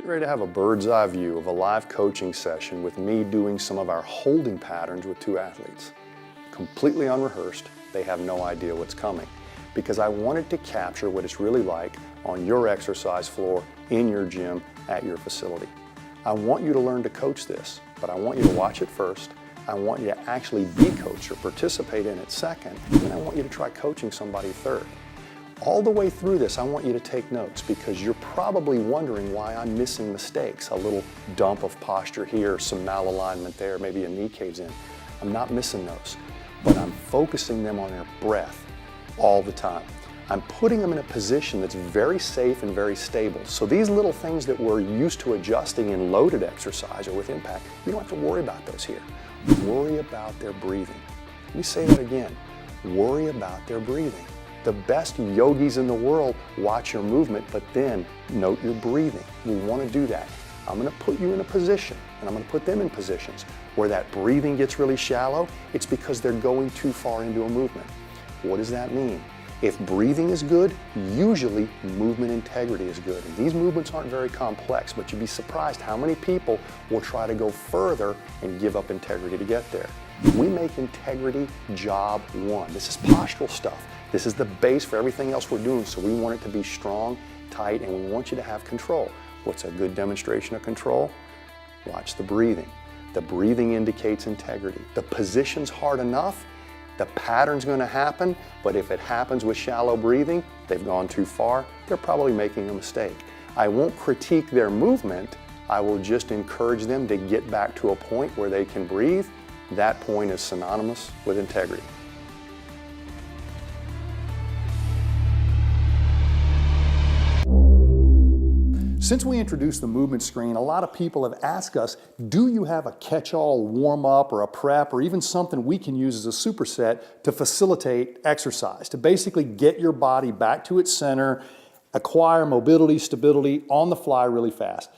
getting ready to have a bird's eye view of a live coaching session with me doing some of our holding patterns with two athletes. Completely unrehearsed, they have no idea what's coming, because I wanted to capture what it's really like on your exercise floor, in your gym, at your facility. I want you to learn to coach this, but I want you to watch it first. I want you to actually be coached or participate in it second, and then I want you to try coaching somebody third. All the way through this, I want you to take notes, because you're probably wondering why I'm missing mistakes. A little dump of posture here, some malalignment there, maybe a knee caves in. I'm not missing those, but I'm focusing them on their breath all the time. I'm putting them in a position that's very safe and very stable. So these little things that we're used to adjusting in loaded exercise or with impact, you don't have to worry about those here. Worry about their breathing. Let me say that again. Worry about their breathing. The best yogis in the world watch your movement, but then note your breathing. We want to do that. I'm going to put you in a position, and I'm going to put them in positions where that breathing gets really shallow. It's because they're going too far into a movement. What does that mean? If breathing is good, usually movement integrity is good. And these movements aren't very complex, but you'd be surprised how many people will try to go further and give up integrity to get there. We make integrity job one. This is postural stuff. This is the base for everything else we're doing, so we want it to be strong, tight, and we want you to have control. What's a good demonstration of control? Watch the breathing. The breathing indicates integrity. The position's hard enough, the pattern's going to happen, but if it happens with shallow breathing, they've gone too far, they're probably making a mistake. I won't critique their movement, I will just encourage them to get back to a point where they can breathe. That point is synonymous with integrity. Since we introduced the movement screen, a lot of people have asked us, do you have a catch-all warm-up or a prep or even something we can use as a superset to facilitate exercise, to basically get your body back to its center, acquire mobility, stability on the fly really fast?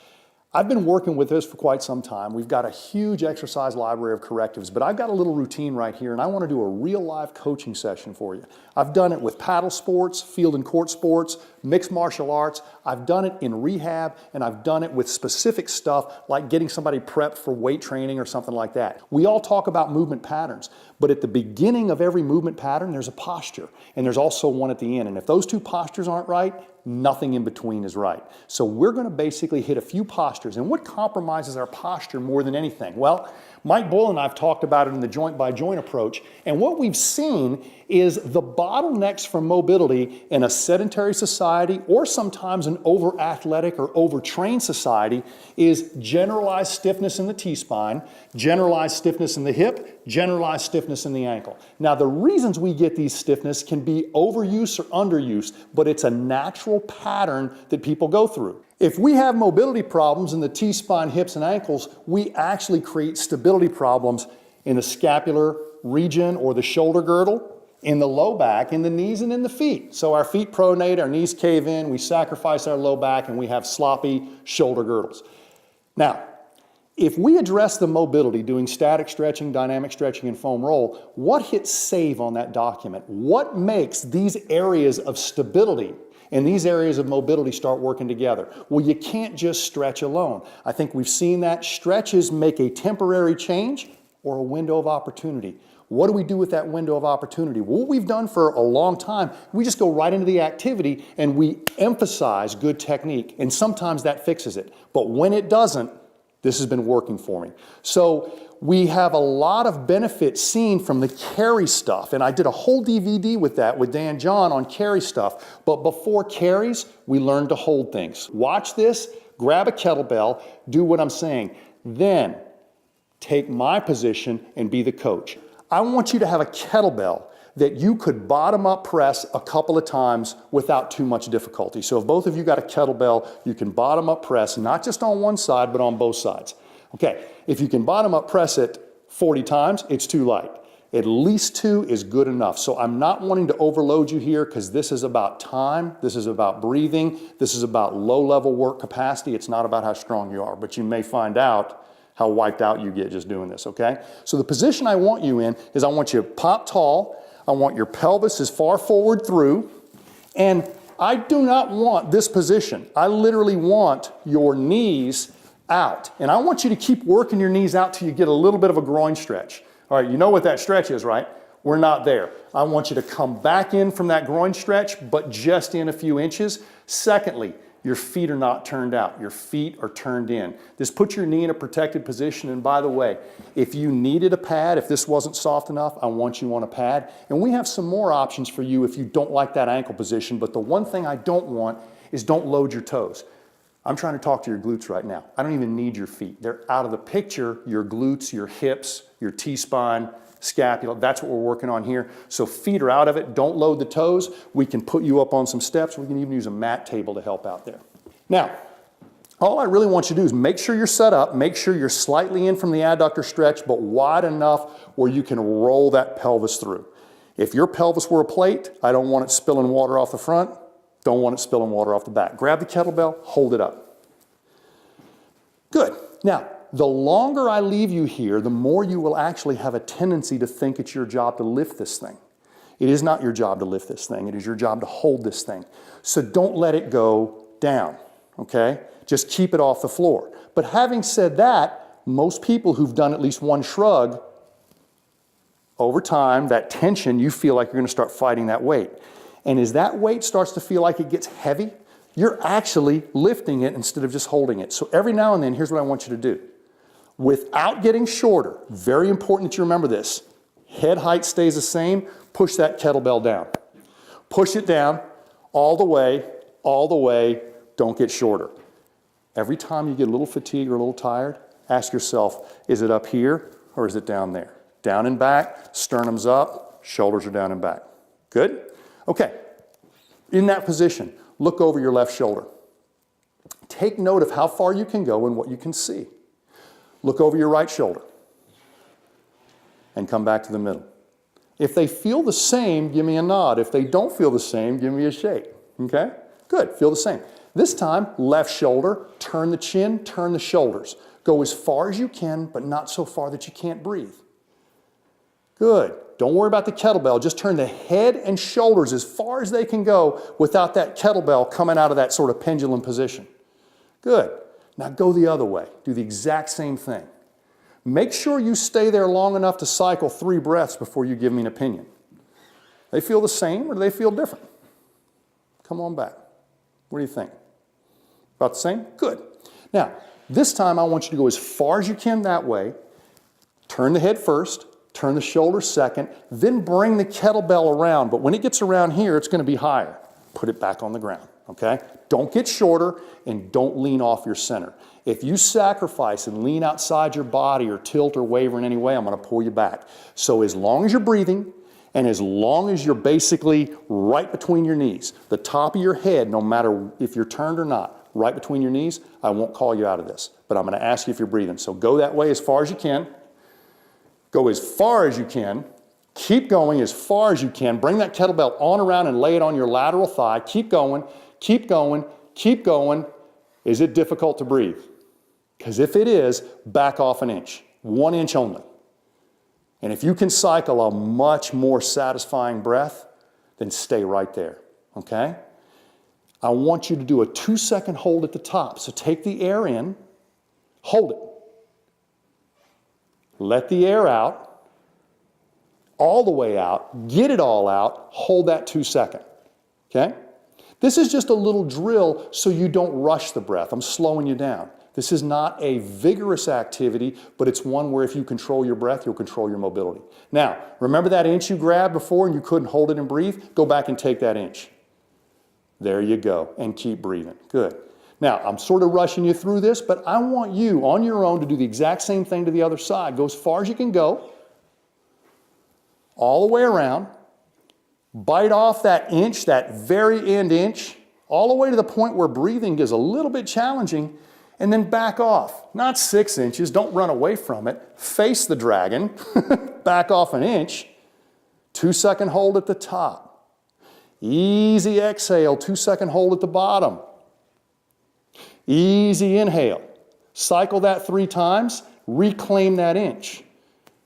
I've been working with this for quite some time. We've got a huge exercise library of correctives, but I've got a little routine right here, and I want to do a real live coaching session for you. I've done it with paddle sports, field and court sports, mixed martial arts. I've done it in rehab, and I've done it with specific stuff like getting somebody prepped for weight training or something like that. We all talk about movement patterns, but at the beginning of every movement pattern, there's a posture, and there's also one at the end. And if those two postures aren't right, nothing in between is right. So we're going to basically hit a few postures. And what compromises our posture more than anything? Well, Mike Boyle and I have talked about it in the joint by joint approach. And what we've seen is the bottlenecks for mobility in a sedentary society, or sometimes an over-athletic or overtrained society, is generalized stiffness in the T-spine, generalized stiffness in the hip, generalized stiffness in the ankle. Now, the reasons we get these stiffness can be overuse or underuse, but it's a natural pattern that people go through. If we have mobility problems in the T-spine, hips, and ankles, we actually create stability problems in the scapular region or the shoulder girdle, in the low back, in the knees, and in the feet. So our feet pronate, our knees cave in, we sacrifice our low back, and we have sloppy shoulder girdles. Now, if we address the mobility doing static stretching, dynamic stretching, and foam roll, what hits save on that document? What makes these areas of stability and these areas of mobility start working together? Well, you can't just stretch alone. I think we've seen that. Stretches make a temporary change or a window of opportunity. What do we do with that window of opportunity? Well, what we've done for a long time, we just go right into the activity and we emphasize good technique, and sometimes that fixes it. But when it doesn't, this has been working for me. So we have a lot of benefit seen from the carry stuff, and I did a whole DVD with that with Dan John on carry stuff. But before carries, we learned to hold things. Watch this, grab a kettlebell, do what I'm saying. Then take my position and be the coach. I want you to have a kettlebell that you could bottom up press a couple of times without too much difficulty. So if both of you got a kettlebell, you can bottom up press, not just on one side, but on both sides. Okay, if you can bottom up press it 40 times, it's too light. At least 2 is good enough. So I'm not wanting to overload you here, because this is about time, this is about breathing, this is about low-level work capacity. It's not about how strong you are, but you may find out how wiped out you get just doing this, okay? So the position I want you in is I want you to pop tall, I want your pelvis as far forward through, and I do not want this position. I literally want your knees out. And I want you to keep working your knees out till you get a little bit of a groin stretch. All right, you know what that stretch is, right? We're not there. I want you to come back in from that groin stretch, but just in a few inches. Secondly, your feet are not turned out. Your feet are turned in. This puts your knee in a protected position. And by the way, if you needed a pad, if this wasn't soft enough, I want you on a pad. And we have some more options for you if you don't like that ankle position. But the one thing I don't want is don't load your toes. I'm trying to talk to your glutes right now. I don't even need your feet. They're out of the picture. Your glutes, your hips, your T-spine, scapula, that's what we're working on here. So feet are out of it. Don't load the toes. We can put you up on some steps. We can even use a mat table to help out there. Now, all I really want you to do is make sure you're set up, make sure you're slightly in from the adductor stretch, but wide enough where you can roll that pelvis through. If your pelvis were a plate, I don't want it spilling water off the front, don't want it spilling water off the back. Grab the kettlebell, hold it up. Good. Now, the longer I leave you here, the more you will actually have a tendency to think it's your job to lift this thing. It is not your job to lift this thing. It is your job to hold this thing. So don't let it go down, okay? Just keep it off the floor. But having said that, most people who've done at least one shrug, over time, that tension, you feel like you're gonna start fighting that weight. And as that weight starts to feel like it gets heavy, you're actually lifting it instead of just holding it. So every now and then, here's what I want you to do. Without getting shorter, very important that you remember this, head height stays the same, push that kettlebell down. Push it down all the way, don't get shorter. Every time you get a little fatigued or a little tired, ask yourself, is it up here or is it down there? Down and back, sternum's up, shoulders are down and back. Good? Okay, in that position, look over your left shoulder. Take note of how far you can go and what you can see. Look over your right shoulder and come back to the middle. If they feel the same, give me a nod. If they don't feel the same, give me a shake. Okay? Good. Feel the same. This time, left shoulder, turn the chin, turn the shoulders. Go as far as you can, but not so far that you can't breathe. Good. Don't worry about the kettlebell. Just turn the head and shoulders as far as they can go without that kettlebell coming out of that sort of pendulum position. Good. Now go the other way. Do the exact same thing. Make sure you stay there long enough to cycle 3 breaths before you give me an opinion. They feel the same or do they feel different? Come on back. What do you think? About the same? Good. Now, this time I want you to go as far as you can that way. Turn the head first, turn the shoulders second, then bring the kettlebell around. But when it gets around here, it's going to be higher. Put it back on the ground. Okay? Don't get shorter and don't lean off your center. If you sacrifice and lean outside your body or tilt or waver in any way, I'm going to pull you back. So as long as you're breathing and as long as you're basically right between your knees, the top of your head, no matter if you're turned or not, right between your knees, I won't call you out of this. But I'm going to ask you if you're breathing. So go that way as far as you can. Go as far as you can. Keep going as far as you can. Bring that kettlebell on around and lay it on your lateral thigh. Keep going. Keep going, keep going. Is it difficult to breathe? Because if it is, back off an inch, 1 inch only. And if you can cycle a much more satisfying breath, then stay right there, okay? I want you to do a 2-second hold at the top. So take the air in, hold it. Let the air out, all the way out, get it all out, hold that 2 seconds, okay? This is just a little drill so you don't rush the breath. I'm slowing you down. This is not a vigorous activity, but it's one where if you control your breath, you'll control your mobility. Now, remember that inch you grabbed before and you couldn't hold it and breathe? Go back and take that inch. There you go, and keep breathing. Good. Now, I'm sort of rushing you through this, but I want you on your own to do the exact same thing to the other side. Go as far as you can go, all the way around. Bite off that inch, that very end inch, all the way to the point where breathing is a little bit challenging, and then back off. Not 6 inches, don't run away from it. Face the dragon, back off an inch, 2-second hold at the top. Easy exhale, 2-second hold at the bottom. Easy inhale. Cycle that 3 times, reclaim that inch.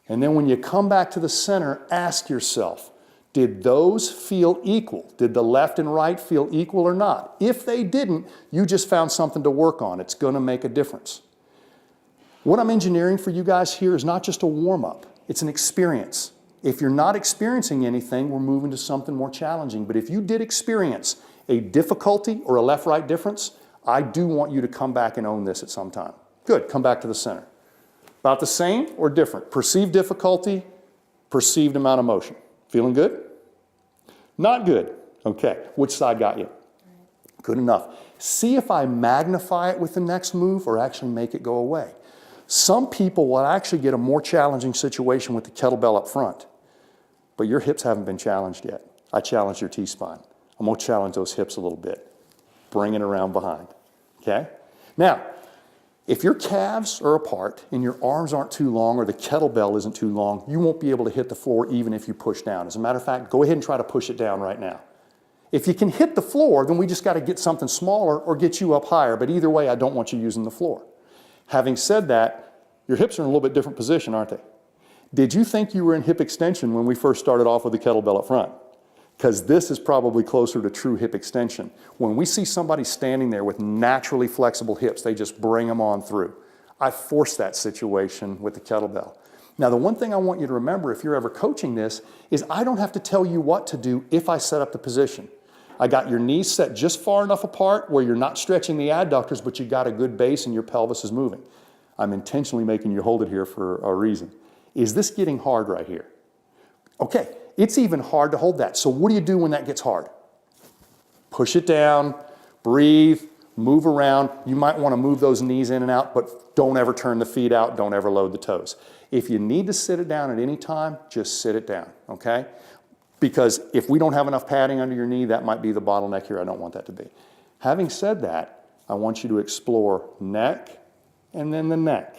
And then when you come back to the center, ask yourself, Did those feel equal? Did the left and right feel equal or not? If they didn't, you just found something to work on. It's going to make a difference. What I'm engineering for you guys here is not just a warm-up. It's an experience. If you're not experiencing anything, we're moving to something more challenging. But if you did experience a difficulty or a left-right difference, I do want you to come back and own this at some time. Good, come back to the center. About the same or different? Perceived difficulty, perceived amount of motion. Feeling good? Not good. Okay, which side got you? Good enough. See if I magnify it with the next move or actually make it go away. Some people will actually get a more challenging situation with the kettlebell up front, but your hips haven't been challenged yet. I challenged your T-spine. I'm going to challenge those hips a little bit. Bring it around behind, okay? Now, if your calves are apart and your arms aren't too long or the kettlebell isn't too long, you won't be able to hit the floor even if you push down. As a matter of fact, go ahead and try to push it down right now. If you can hit the floor, then we just got to get something smaller or get you up higher. But either way, I don't want you using the floor. Having said that, your hips are in a little bit different position, aren't they? Did you think you were in hip extension when we first started off with the kettlebell up front? Because this is probably closer to true hip extension. When we see somebody standing there with naturally flexible hips, they just bring them on through. I force that situation with the kettlebell. Now, the one thing I want you to remember if you're ever coaching this is I don't have to tell you what to do if I set up the position. I got your knees set just far enough apart where you're not stretching the adductors, but you got a good base and your pelvis is moving. I'm intentionally making you hold it here for a reason. Is this getting hard right here? Okay. It's even hard to hold that. So what do you do when that gets hard? Push it down, breathe, move around. You might want to move those knees in and out, but don't ever turn the feet out. Don't ever load the toes. If you need to sit it down at any time, just sit it down, okay? Because if we don't have enough padding under your knee, that might be the bottleneck here. I don't want that to be. Having said that, I want you to explore neck and then the neck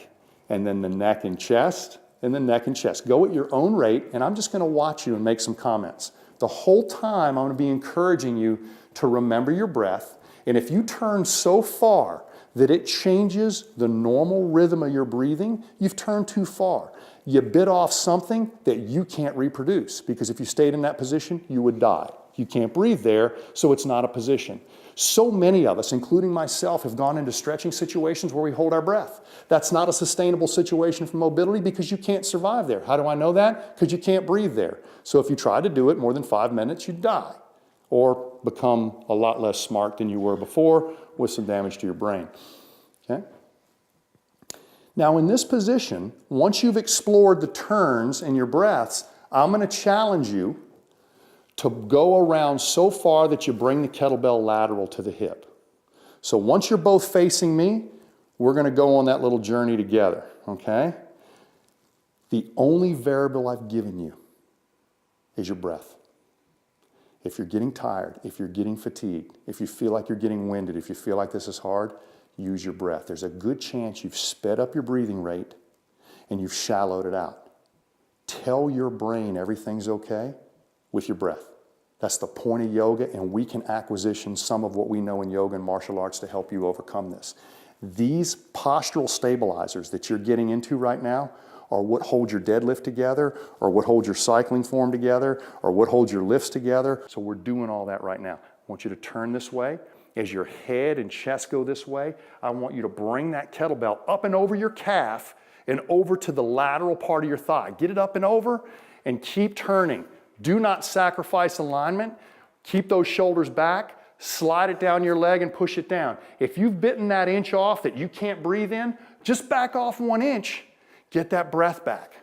and chest, and the neck and chest. Go at your own rate, and I'm just going to watch you and make some comments. The whole time, I'm going to be encouraging you to remember your breath, and if you turn so far that it changes the normal rhythm of your breathing, you've turned too far. You bit off something that you can't reproduce, because if you stayed in that position, you would die. You can't breathe there, so it's not a position. So many of us, including myself, have gone into stretching situations where we hold our breath. That's not a sustainable situation for mobility because you can't survive there. How do I know that? Because you can't breathe there. So if you try to do it more than 5 minutes, you die or become a lot less smart than you were before with some damage to your brain. Okay? Now in this position, once you've explored the turns and your breaths, I'm going to challenge you to go around so far that you bring the kettlebell lateral to the hip. So once you're both facing me, we're going to go on that little journey together, okay? The only variable I've given you is your breath. If you're getting tired, if you're getting fatigued, if you feel like you're getting winded, if you feel like this is hard, use your breath. There's a good chance you've sped up your breathing rate and you've shallowed it out. Tell your brain everything's okay with your breath. That's the point of yoga, and we can acquisition some of what we know in yoga and martial arts to help you overcome this. These postural stabilizers that you're getting into right now are what hold your deadlift together, or what holds your cycling form together, or what holds your lifts together. So we're doing all that right now. I want you to turn this way. As your head and chest go this way, I want you to bring that kettlebell up and over your calf and over to the lateral part of your thigh. Get it up and over and keep turning. Do not sacrifice alignment. Keep those shoulders back. Slide it down your leg and push it down. If you've bitten that inch off that you can't breathe in, just back off 1 inch. Get that breath back.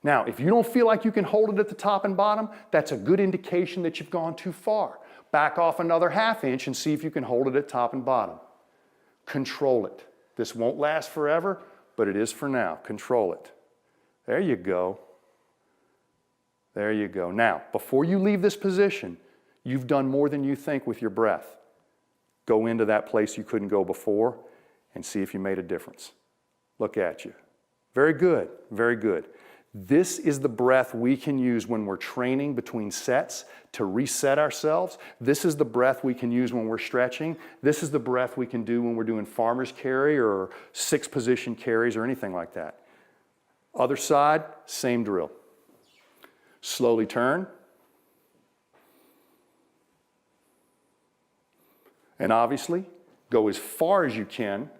Now, if you don't feel like you can hold it at the top and bottom, that's a good indication that you've gone too far. Back off another ½ inch and see if you can hold it at top and bottom. Control it. This won't last forever, but it is for now. Control it. There you go. There you go. Now, before you leave this position, you've done more than you think with your breath. Go into that place you couldn't go before and see if you made a difference. Look at you. Very good. Very good. This is the breath we can use when we're training between sets to reset ourselves. This is the breath we can use when we're stretching. This is the breath we can do when we're doing farmer's carry or 6-position carries or anything like that. Other side, same drill. Slowly turn. And obviously, go as far as you can.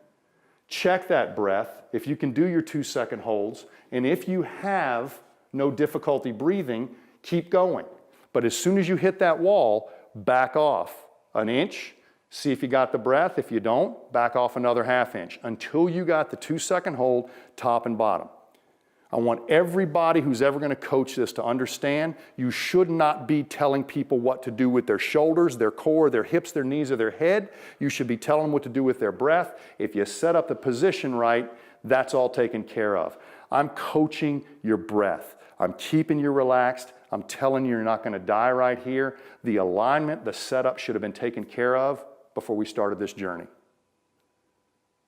Check that breath. If you can do your 2-second holds, and if you have no difficulty breathing, keep going. But as soon as you hit that wall, back off an inch. See if you got the breath. If you don't, back off another ½ inch until you got the 2-second hold, top and bottom. I want everybody who's ever going to coach this to understand you should not be telling people what to do with their shoulders, their core, their hips, their knees, or their head. You should be telling them what to do with their breath. If you set up the position right, that's all taken care of. I'm coaching your breath. I'm keeping you relaxed. I'm telling you you're not going to die right here. The alignment, the setup should have been taken care of before we started this journey.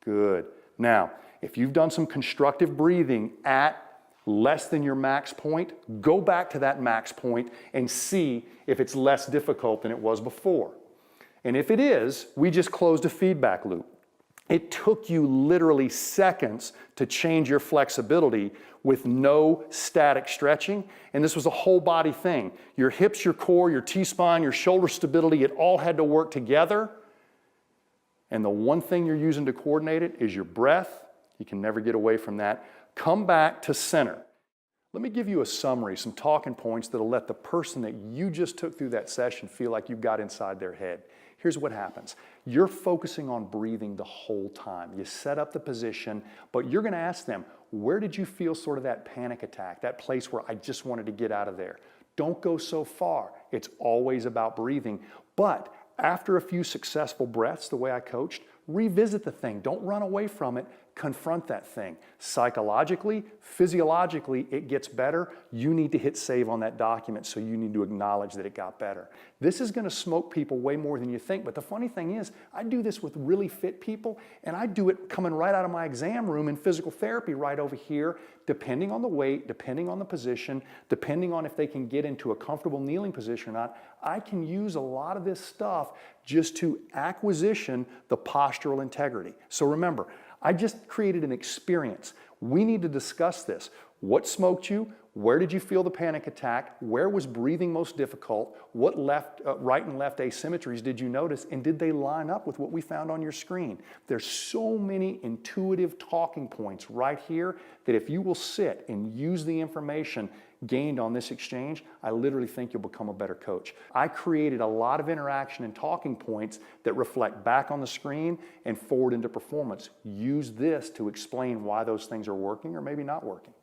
Good. Now, if you've done some constructive breathing at less than your max point, go back to that max point and see if it's less difficult than it was before. And if it is, we just closed a feedback loop. It took you literally seconds to change your flexibility with no static stretching, and this was a whole body thing. Your hips, your core, your T-spine, your shoulder stability, it all had to work together. And the one thing you're using to coordinate it is your breath. You can never get away from that. Come back to center. Let me give you a summary, some talking points that'll let the person that you just took through that session feel like you've got inside their head. Here's what happens. You're focusing on breathing the whole time. You set up the position, but you're going to ask them, where did you feel sort of that panic attack, that place where I just wanted to get out of there? Don't go so far. It's always about breathing. But after a few successful breaths, the way I coached, revisit the thing. Don't run away from it. Confront that thing. Psychologically, physiologically, it gets better. You need to hit save on that document, so you need to acknowledge that it got better. This is going to smoke people way more than you think, but the funny thing is, I do this with really fit people, and I do it coming right out of my exam room in physical therapy right over here, depending on the weight, depending on the position, depending on if they can get into a comfortable kneeling position or not. I can use a lot of this stuff just to acquisition the postural integrity. So remember, I just created an experience. We need to discuss this. What smoked you? Where did you feel the panic attack? Where was breathing most difficult? What right and left asymmetries did you notice? And did they line up with what we found on your screen? There's so many intuitive talking points right here that if you will sit and use the information gained on this exchange, I literally think you'll become a better coach. I created a lot of interaction and talking points that reflect back on the screen and forward into performance. Use this to explain why those things are working or maybe not working.